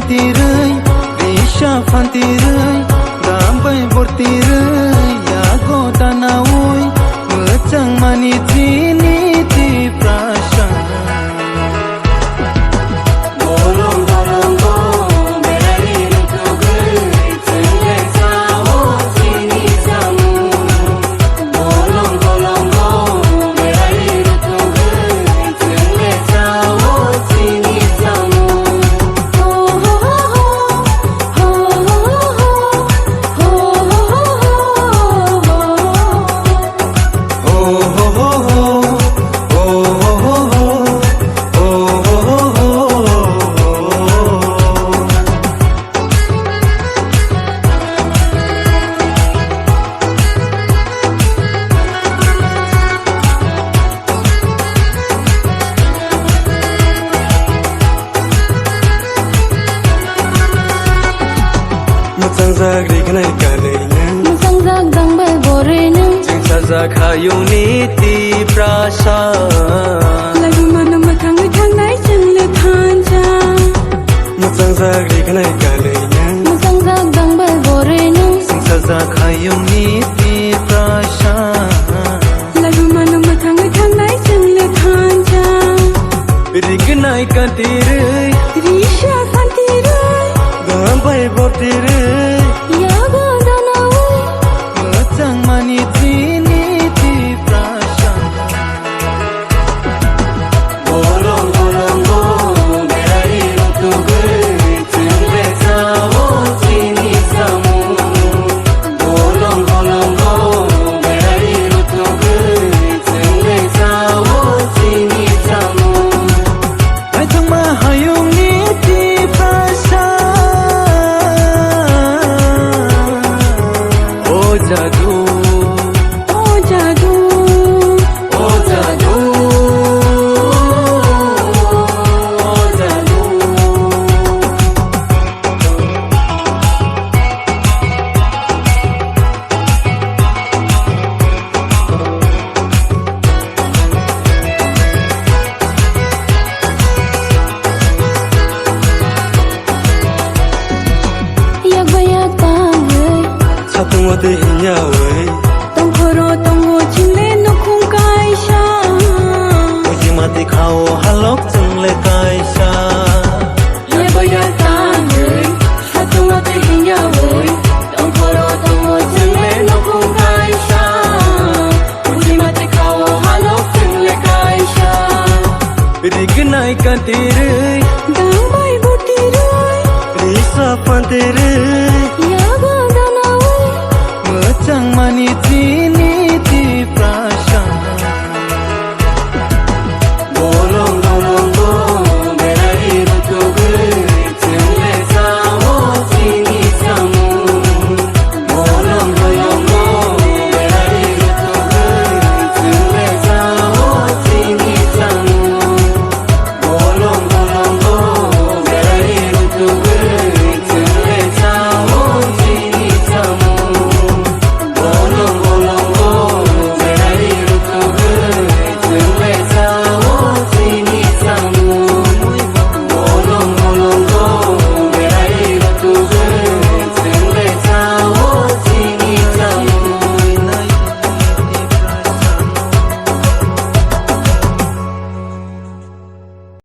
fantirai Risha fantirai Rambai bortirai Yago tanawui Mecang maniti niti prasha Zag dignai kalenya Musang zag dang bai borena Jing zag hayung niti prasa Lagu mana mathang mathang nai jeng le thanja Musang zag dignai kalenya Musang zag dang bai borena Jing zag hayung niti prasa Lagu mana mathang mathang nai jeng le thanja Dignai kantirai Risha fantirai Rambai bortirai Yago tanawui Mecang maniti niti prasha Bolong bolong bo Berai rutugai Cengbe sawo sini samu Bolong bolong bo Berai rutugai Cengbe sawo sini samu Ajang mahayung niti prasha Jadu, Oh jadu, oh jadu, oh jadu. Yak bayak pangai Satu mati hinyau